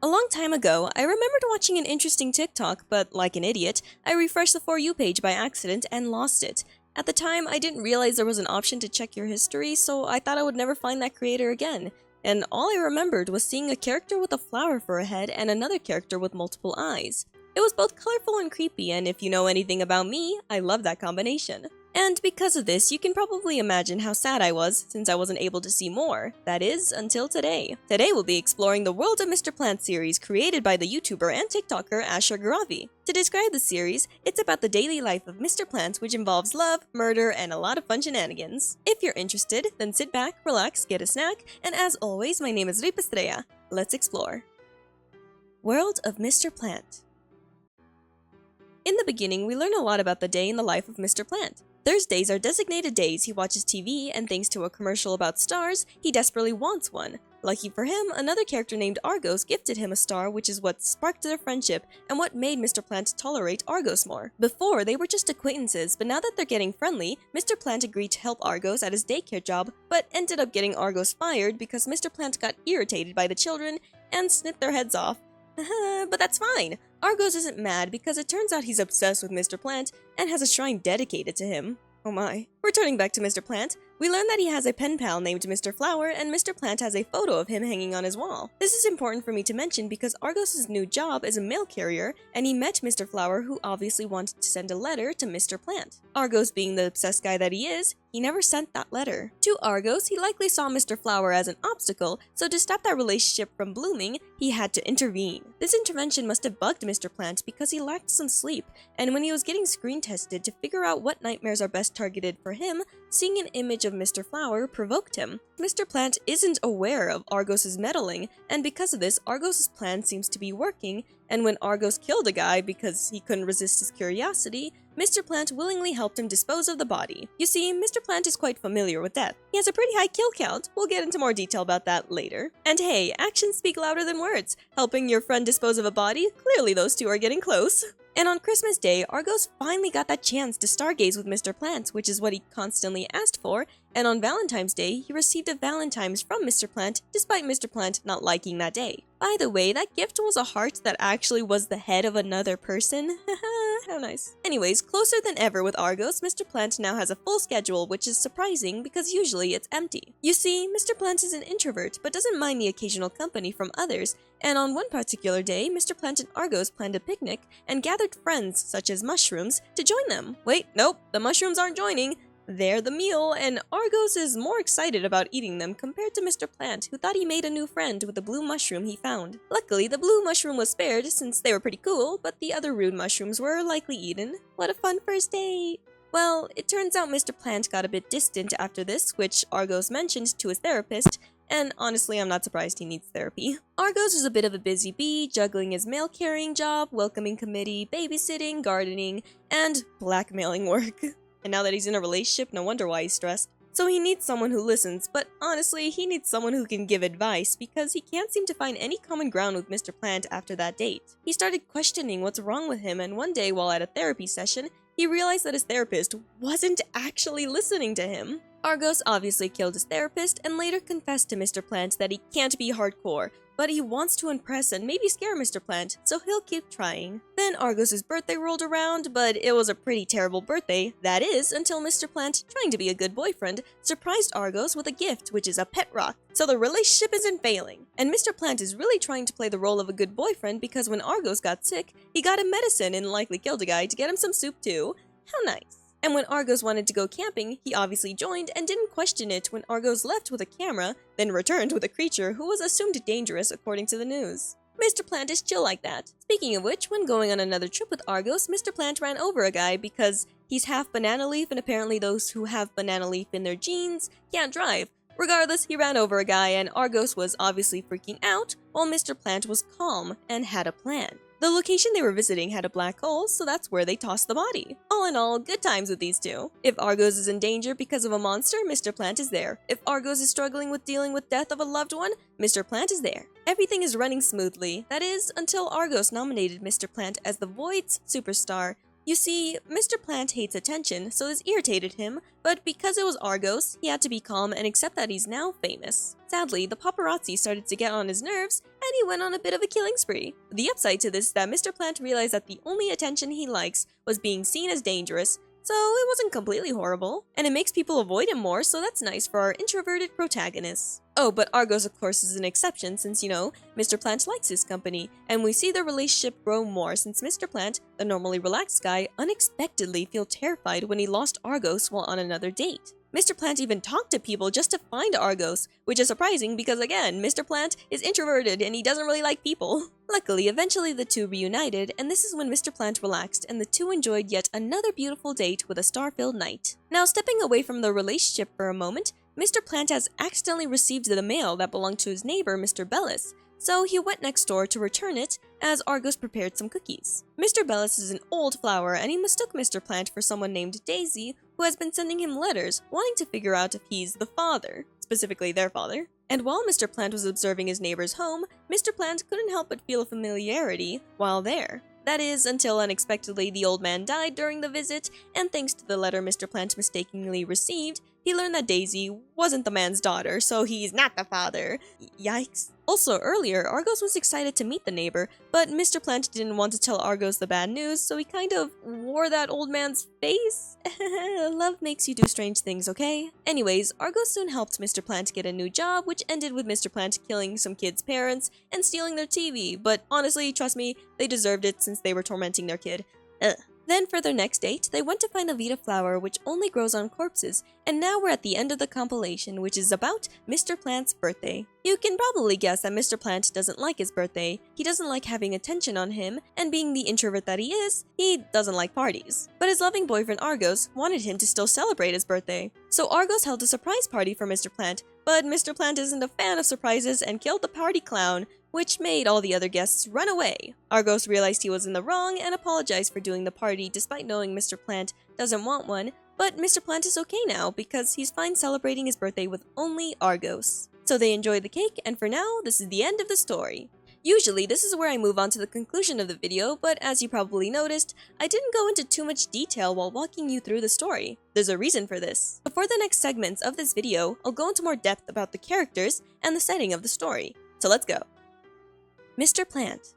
long time ago, I remembered watching an interesting TikTok, but like an idiot, I refreshed the For You page by accident and lost it. At the time, I didn't realize there was an option to check your history, so I thought I would never find that creator again. And all I remembered was seeing a character with a flower for a head and another character with multiple eyes. It was both colorful and creepy, and if you know anything about me, I love that combination. And because of this, you can probably imagine how sad I was since I wasn't able to see more. That is, until today. Today we'll be exploring the World of Mr. Plant series created by the YouTuber and TikToker Ashur Gharavi. To describe the series, it's about the daily life of Mr. Plant, which involves love, murder, and a lot of fun shenanigans. If you're interested, then sit back, relax, get a snack, and as always, my name is Rip Estrella. Let's explore. World of Mr. Plant. In the beginning, we learn a lot about the day in the life of Mr. Plant. Thursdays are designated days he watches TV, and thanks to a commercial about stars, he desperately wants one. Lucky for him, another character named Argos gifted him a star, which is what sparked their friendship and what made Mr. Plant tolerate Argos more. Before, they were just acquaintances, but now that they're getting friendly, Mr. Plant agreed to help Argos at his daycare job, but ended up getting Argos fired because Mr. Plant got irritated by the children and snipped their heads off. But that's fine. Argos isn't mad because it turns out he's obsessed with Mr. Plant and has a shrine dedicated to him. Oh my. Returning back to Mr. Plant, we learn that he has a pen pal named Mr. Flower, and Mr. Plant has a photo of him hanging on his wall. This is important for me to mention because Argos' new job is a mail carrier, and he met Mr. Flower, who obviously wanted to send a letter to Mr. Plant. Argos, being the obsessed guy that he is, he never sent that letter. To Argos, he likely saw Mr. Flower as an obstacle, so to stop that relationship from blooming, he had to intervene. This intervention must have bugged Mr. Plant because he lacked some sleep, and when he was getting screen tested to figure out what nightmares are best targeted for him, seeing an image of Mr. Flower provoked him. Mr. Plant isn't aware of Argos' meddling, and because of this, Argos' plan seems to be working, and when Argos killed a guy because he couldn't resist his curiosity, Mr. Plant willingly helped him dispose of the body. You see, Mr. Plant is quite familiar with death. He has a pretty high kill count. We'll get into more detail about that later. And hey, actions speak louder than words. Helping your friend dispose of a body? Clearly those two are getting close. And on Christmas Day, Argos finally got that chance to stargaze with Mr. Plant, which is what he constantly asked for, and on Valentine's Day, he received a Valentine's from Mr. Plant, despite Mr. Plant not liking that day. By the way, that gift was a heart that actually was the head of another person. How nice. Anyways, closer than ever with Argos, Mr. Plant now has a full schedule, which is surprising because usually it's empty. You see, Mr. Plant is an introvert, but doesn't mind the occasional company from others, and on one particular day, Mr. Plant and Argos planned a picnic and gathered friends, such as mushrooms, to join them. Wait, nope, the mushrooms aren't joining. They're the meal, and Argos is more excited about eating them compared to Mr. Plant, who thought he made a new friend with the blue mushroom he found. Luckily, the blue mushroom was spared since they were pretty cool, but the other rude mushrooms were likely eaten. What a fun first date! Well, it turns out Mr. Plant got a bit distant after this, which Argos mentioned to his therapist, and honestly, I'm not surprised he needs therapy. Argos is a bit of a busy bee, juggling his mail-carrying job, welcoming committee, babysitting, gardening, and blackmailing work. And now that he's in a relationship, no wonder why he's stressed. So he needs someone who listens, but honestly, he needs someone who can give advice because he can't seem to find any common ground with Mr. Plant after that date. He started questioning what's wrong with him, and one day while at a therapy session, he realized that his therapist wasn't actually listening to him. Argos obviously killed his therapist and later confessed to Mr. Plant that he can't be hardcore, but he wants to impress and maybe scare Mr. Plant, so he'll keep trying. Then Argos' birthday rolled around, but it was a pretty terrible birthday. That is, until Mr. Plant, trying to be a good boyfriend, surprised Argos with a gift, which is a pet rock. So the relationship isn't failing. And Mr. Plant is really trying to play the role of a good boyfriend because when Argos got sick, he got him medicine and likely killed a guy to get him some soup too. How nice. And when Argos wanted to go camping, he obviously joined and didn't question it when Argos left with a camera, then returned with a creature who was assumed dangerous according to the news. Mr. Plant is chill like that. Speaking of which, when going on another trip with Argos, Mr. Plant ran over a guy because he's half banana leaf and apparently those who have banana leaf in their genes can't drive. Regardless, he ran over a guy and Argos was obviously freaking out, while Mr. Plant was calm and had a plan. The location they were visiting had a black hole, so that's where they tossed the body. All in all, good times with these two. If Argos is in danger because of a monster, Mr. Plant is there. If Argos is struggling with dealing with death of a loved one, Mr. Plant is there. Everything is running smoothly. That is, until Argos nominated Mr. Plant as the Void's superstar. You see, Mr. Plant hates attention, so this irritated him, but because it was Argos, he had to be calm and accept that he's now famous. Sadly, the paparazzi started to get on his nerves, and he went on a bit of a killing spree. The upside to this is that Mr. Plant realized that the only attention he likes was being seen as dangerous, so it wasn't completely horrible, and it makes people avoid him more, so that's nice for our introverted protagonists. Oh, but Argos of course is an exception since, Mr. Plant likes his company, and we see their relationship grow more since Mr. Plant, the normally relaxed guy, unexpectedly feels terrified when he lost Argos while on another date. Mr. Plant even talked to people just to find Argos, which is surprising because again, Mr. Plant is introverted and he doesn't really like people. Luckily, eventually the two reunited, and this is when Mr. Plant relaxed and the two enjoyed yet another beautiful date with a star-filled night. Now, stepping away from the relationship for a moment, Mr. Plant has accidentally received the mail that belonged to his neighbor, Mr. Bellis, so he went next door to return it as Argos prepared some cookies. Mr. Bellis is an old flower and he mistook Mr. Plant for someone named Daisy, who has been sending him letters, wanting to figure out if he's the father, specifically their father. And while Mr. Plant was observing his neighbor's home, Mr. Plant couldn't help but feel a familiarity while there. That is, until unexpectedly the old man died during the visit, and thanks to the letter Mr. Plant mistakenly received, he learned that Daisy wasn't the man's daughter, so he's not the father. Yikes. Also, earlier, Argos was excited to meet the neighbor, but Mr. Plant didn't want to tell Argos the bad news, so he kind of wore that old man's face. Love makes you do strange things, okay? Anyways, Argos soon helped Mr. Plant get a new job, which ended with Mr. Plant killing some kids' parents and stealing their TV, but honestly, trust me, they deserved it since they were tormenting their kid. Ugh. Then for their next date, they went to find a Vita flower which only grows on corpses, and now we're at the end of the compilation, which is about Mr. Plant's birthday. You can probably guess that Mr. Plant doesn't like his birthday, he doesn't like having attention on him, and being the introvert that he is, he doesn't like parties. But his loving boyfriend Argos wanted him to still celebrate his birthday. So Argos held a surprise party for Mr. Plant, but Mr. Plant isn't a fan of surprises and killed the party clown, which made all the other guests run away. Argos realized he was in the wrong and apologized for doing the party despite knowing Mr. Plant doesn't want one, but Mr. Plant is okay now because he's fine celebrating his birthday with only Argos. So they enjoyed the cake, and for now, this is the end of the story. Usually, this is where I move on to the conclusion of the video, but as you probably noticed, I didn't go into too much detail while walking you through the story. There's a reason for this. But for the next segments of this video, I'll go into more depth about the characters and the setting of the story. So let's go. Mr. Plant.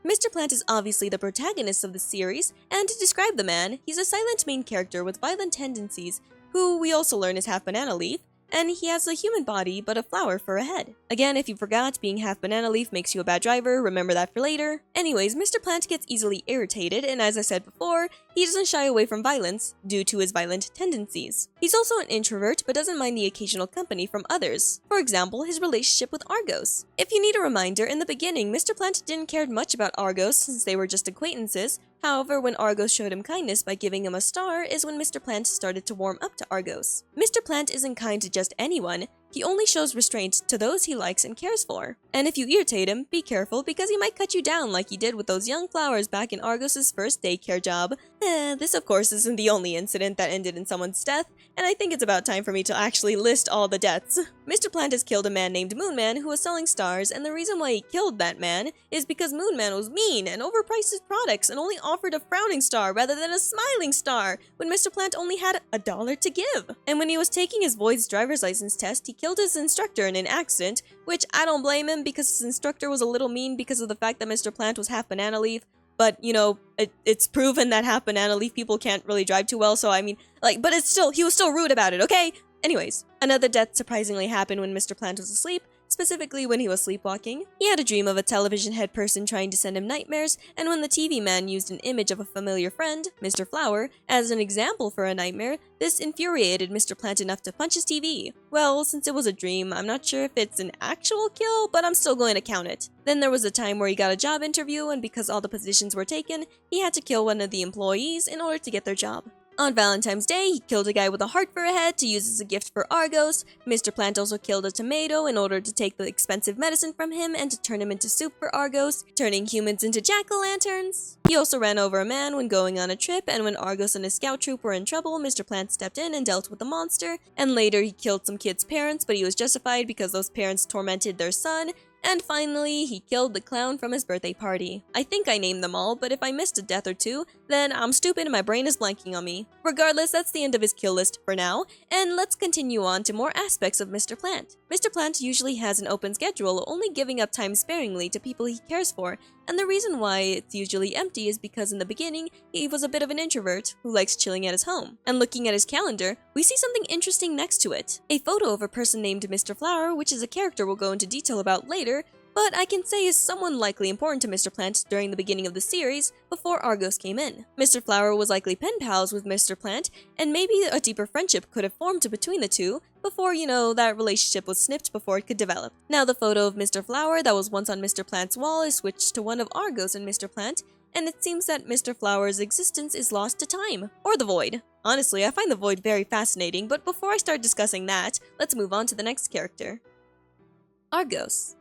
Mr. Plant is obviously the protagonist of the series, and to describe the man, he's a silent main character with violent tendencies, who we also learn is half banana leaf, and he has a human body but a flower for a head. Again, if you forgot, being half banana leaf makes you a bad driver, remember that for later. Anyways, Mr. Plant gets easily irritated, and as I said before, he doesn't shy away from violence due to his violent tendencies. He's also an introvert but doesn't mind the occasional company from others. For example, his relationship with Argos. If you need a reminder, in the beginning, Mr. Plant didn't care much about Argos since they were just acquaintances. However, when Argos showed him kindness by giving him a star is when Mr. Plant started to warm up to Argos. Mr. Plant isn't kind to just anyone, he only shows restraint to those he likes and cares for. And if you irritate him, be careful because he might cut you down like he did with those young flowers back in Argos' first daycare job. This of course isn't the only incident that ended in someone's death, and I think it's about time for me to actually list all the deaths. Mr. Plant has killed a man named Moonman who was selling stars, and the reason why he killed that man is because Moonman was mean and overpriced his products and only offered a frowning star rather than a smiling star when Mr. Plant only had $1 to give. And when he was taking his boy's driver's license test, he killed his instructor in an accident, which I don't blame him because his instructor was a little mean because of the fact that Mr. Plant was half banana leaf. But, it's proven that half banana leaf people can't really drive too well, so I mean, but he was still rude about it, okay? Anyways, another death surprisingly happened when Mr. Plant was asleep, specifically when he was sleepwalking. He had a dream of a television head person trying to send him nightmares, and when the TV man used an image of a familiar friend, Mr. Flower, as an example for a nightmare, this infuriated Mr. Plant enough to punch his TV. Well, since it was a dream, I'm not sure if it's an actual kill, but I'm still going to count it. Then there was a time where he got a job interview, and because all the positions were taken, he had to kill one of the employees in order to get their job. On Valentine's Day, he killed a guy with a heart for a head to use as a gift for Argos. Mr. Plant also killed a tomato in order to take the expensive medicine from him and to turn him into soup for Argos, turning humans into jack-o'-lanterns. He also ran over a man when going on a trip, and when Argos and his scout troop were in trouble, Mr. Plant stepped in and dealt with the monster, and later he killed some kids' parents, but he was justified because those parents tormented their son, And finally, he killed the clown from his birthday party. I think I named them all, but if I missed a death or two, then I'm stupid and my brain is blanking on me. Regardless, that's the end of his kill list for now, and let's continue on to more aspects of Mr. Plant. Mr. Plant usually has an open schedule, only giving up time sparingly to people he cares for, and the reason why it's usually empty is because in the beginning, he was a bit of an introvert who likes chilling at his home. And looking at his calendar, we see something interesting next to it. A photo of a person named Mr. Flower, which is a character we'll go into detail about later, but I can say is someone likely important to Mr. Plant during the beginning of the series, before Argos came in. Mr. Flower was likely pen pals with Mr. Plant, and maybe a deeper friendship could have formed between the two, before, that relationship was snipped before it could develop. Now the photo of Mr. Flower that was once on Mr. Plant's wall is switched to one of Argos and Mr. Plant, and it seems that Mr. Flower's existence is lost to time, or the void. Honestly, I find the void very fascinating, but before I start discussing that, let's move on to the next character. Argos.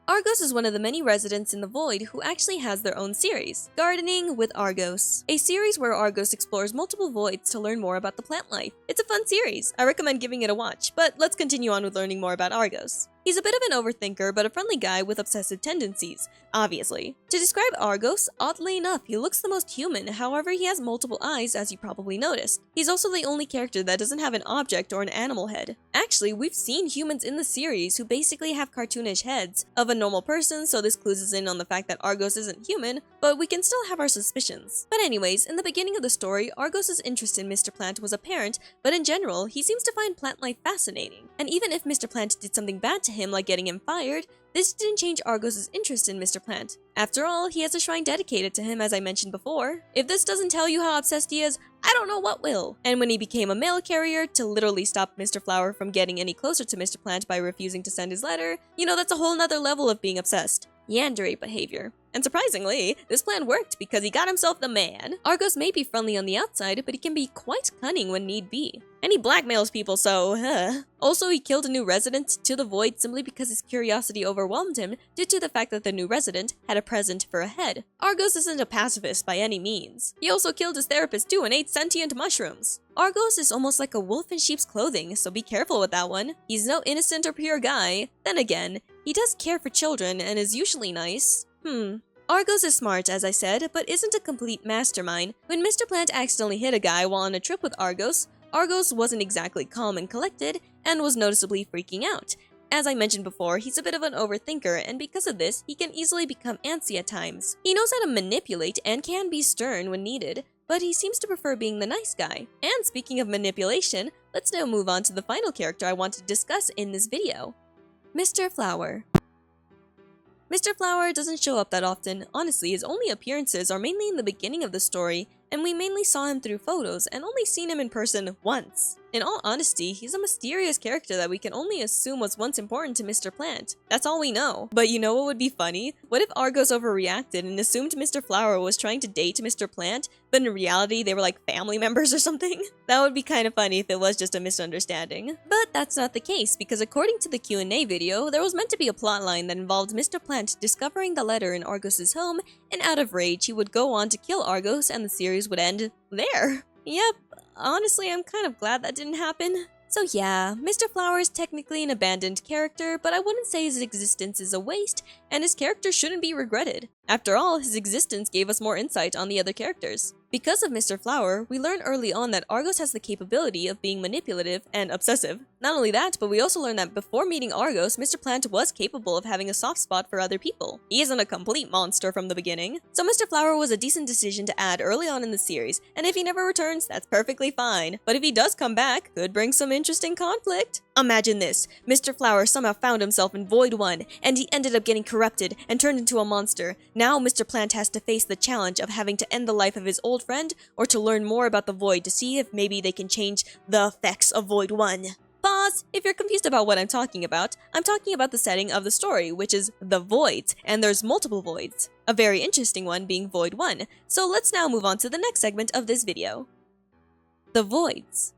Argos is one of the many residents in the Void who actually has their own series, Gardening with Argos, a series where Argos explores multiple voids to learn more about the plant life. It's a fun series, I recommend giving it a watch, but let's continue on with learning more about Argos. He's a bit of an overthinker, but a friendly guy with obsessive tendencies, obviously. To describe Argos, oddly enough, he looks the most human, however he has multiple eyes as you probably noticed. He's also the only character that doesn't have an object or an animal head. Actually, we've seen humans in the series who basically have cartoonish heads of a normal person, so this clues us in on the fact that Argos isn't human, but we can still have our suspicions. But anyways, in the beginning of the story, Argos' interest in Mr. Plant was apparent, but in general, he seems to find plant life fascinating. And even if Mr. Plant did something bad to him like getting him fired, this didn't change Argos' interest in Mr. Plant. After all, he has a shrine dedicated to him as I mentioned before. If this doesn't tell you how obsessed he is, I don't know what will. And when he became a mail carrier to literally stop Mr. Flower from getting any closer to Mr. Plant by refusing to send his letter, that's a whole nother level of being obsessed. Yandere behavior. And surprisingly, this plan worked because he got himself the man. Argos may be friendly on the outside, but he can be quite cunning when need be. And he blackmails people, so Also, he killed a new resident to the Void simply because his curiosity overwhelmed him due to the fact that the new resident had a present for a head. Argos isn't a pacifist by any means. He also killed his therapist too and ate sentient mushrooms. Argos is almost like a wolf in sheep's clothing, so be careful with that one. He's no innocent or pure guy. Then again, he does care for children and is usually nice. Argos is smart, as I said, but isn't a complete mastermind. When Mr. Plant accidentally hit a guy while on a trip with Argos, Argos wasn't exactly calm and collected, and was noticeably freaking out. As I mentioned before, he's a bit of an overthinker, and because of this, he can easily become antsy at times. He knows how to manipulate and can be stern when needed, but he seems to prefer being the nice guy. And speaking of manipulation, let's now move on to the final character I want to discuss in this video. Mr. Flower. Mr. Flower doesn't show up that often. Honestly, his only appearances are mainly in the beginning of the story, and we mainly saw him through photos and only seen him in person once. In all honesty, he's a mysterious character that we can only assume was once important to Mr. Plant. That's all we know. But you know what would be funny? What if Argos overreacted and assumed Mr. Flower was trying to date Mr. Plant, but in reality they were like family members or something? That would be kind of funny if it was just a misunderstanding. But that's not the case, because according to the Q&A video, there was meant to be a plotline that involved Mr. Plant discovering the letter in Argos' home, and out of rage he would go on to kill Argos and the series would end there. Yep. Honestly, I'm kind of glad that didn't happen. So yeah, Mr. Flower is technically an abandoned character, but I wouldn't say his existence is a waste, and his character shouldn't be regretted. After all, his existence gave us more insight on the other characters. Because of Mr. Flower, we learn early on that Argos has the capability of being manipulative and obsessive. Not only that, but we also learn that before meeting Argos, Mr. Plant was capable of having a soft spot for other people. He isn't a complete monster from the beginning. So Mr. Flower was a decent decision to add early on in the series, and if he never returns, that's perfectly fine. But if he does come back, could bring some interesting conflict. Imagine this, Mr. Flower somehow found himself in Void 1, and he ended up getting corrupted and turned into a monster. Now Mr. Plant has to face the challenge of having to end the life of his old friend, or to learn more about the Void to see if maybe they can change the effects of Void 1. Pause! If you're confused about what I'm talking about the setting of the story, which is the Voids, and there's multiple Voids. A very interesting one being Void 1. So let's now move on to the next segment of this video. The Voids.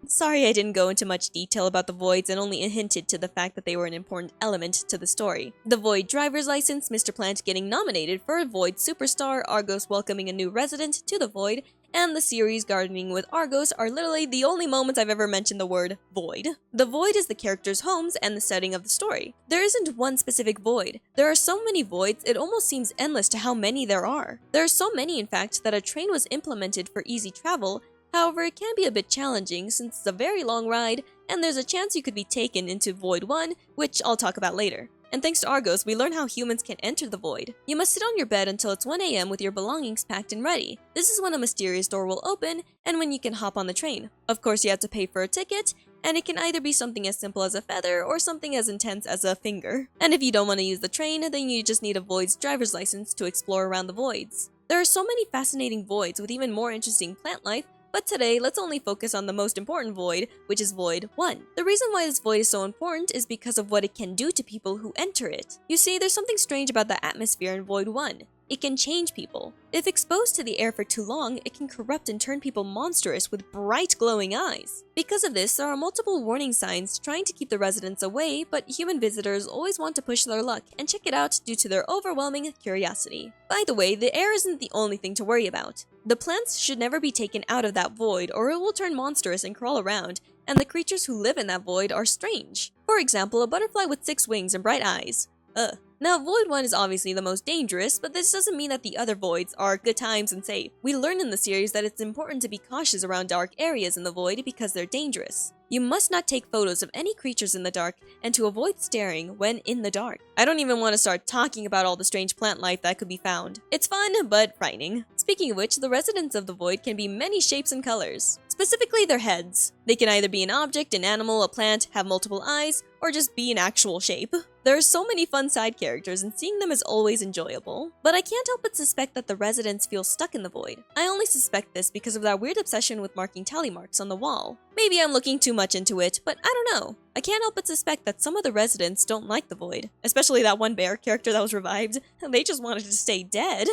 Sorry I didn't go into much detail about the Voids and only hinted to the fact that they were an important element to the story. The Void driver's license, Mr. Plant getting nominated for a Void superstar, Argos welcoming a new resident to the Void, and the series gardening with Argos are literally the only moments I've ever mentioned the word void. The void is the characters' homes and the setting of the story. There isn't one specific void. There are so many voids, it almost seems endless to how many there are. There are so many, in fact, that a train was implemented for easy travel. However, it can be a bit challenging since it's a very long ride, and there's a chance you could be taken into Void 1, which I'll talk about later. And thanks to Argos, we learn how humans can enter the void. You must sit on your bed until it's 1 AM with your belongings packed and ready. This is when a mysterious door will open, and when you can hop on the train. Of course, you have to pay for a ticket, and it can either be something as simple as a feather or something as intense as a finger. And if you don't want to use the train, then you just need a void's driver's license to explore around the voids. There are so many fascinating voids with even more interesting plant life, but today, let's only focus on the most important void, which is Void 1. The reason why this void is so important is because of what it can do to people who enter it. You see, there's something strange about the atmosphere in Void 1. It can change people. If exposed to the air for too long, it can corrupt and turn people monstrous with bright glowing eyes. Because of this, there are multiple warning signs trying to keep the residents away, but human visitors always want to push their luck and check it out due to their overwhelming curiosity. By the way, the air isn't the only thing to worry about. The plants should never be taken out of that void or it will turn monstrous and crawl around, and the creatures who live in that void are strange. For example, a butterfly with 6 wings and bright eyes. Ugh. Now, Void 1 is obviously the most dangerous, but this doesn't mean that the other voids are good times and safe. We learn in the series that it's important to be cautious around dark areas in the void because they're dangerous. You must not take photos of any creatures in the dark and to avoid staring when in the dark. I don't even want to start talking about all the strange plant life that could be found. It's fun, but frightening. Speaking of which, the residents of the void can be many shapes and colors. Specifically their heads. They can either be an object, an animal, a plant, have multiple eyes, or just be an actual shape. There are so many fun side characters and seeing them is always enjoyable. But I can't help but suspect that the residents feel stuck in the void. I only suspect this because of that weird obsession with marking tally marks on the wall. Maybe I'm looking too much into it, but I don't know. I can't help but suspect that some of the residents don't like the void. Especially that one bear character that was revived. They just wanted to stay dead.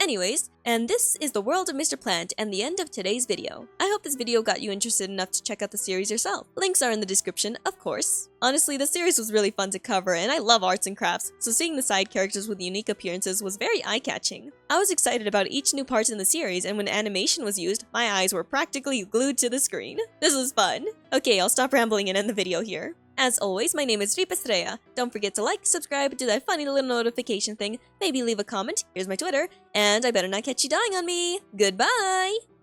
Anyways, and this is the world of Mr. Plant and the end of today's video. I hope this video got you interested enough to check out the series yourself. Links are in the description, of course. Honestly, the series was really fun to cover and I love arts and crafts, so seeing the side characters with unique appearances was very eye-catching. I was excited about each new part in the series, and when animation was used, my eyes were practically glued to the screen. This was fun. Okay, I'll stop rambling and end the video here. As always, my name is Ripa Estrella. Don't forget to like, subscribe, do that funny little notification thing, maybe leave a comment, here's my Twitter, and I better not catch you dying on me. Goodbye!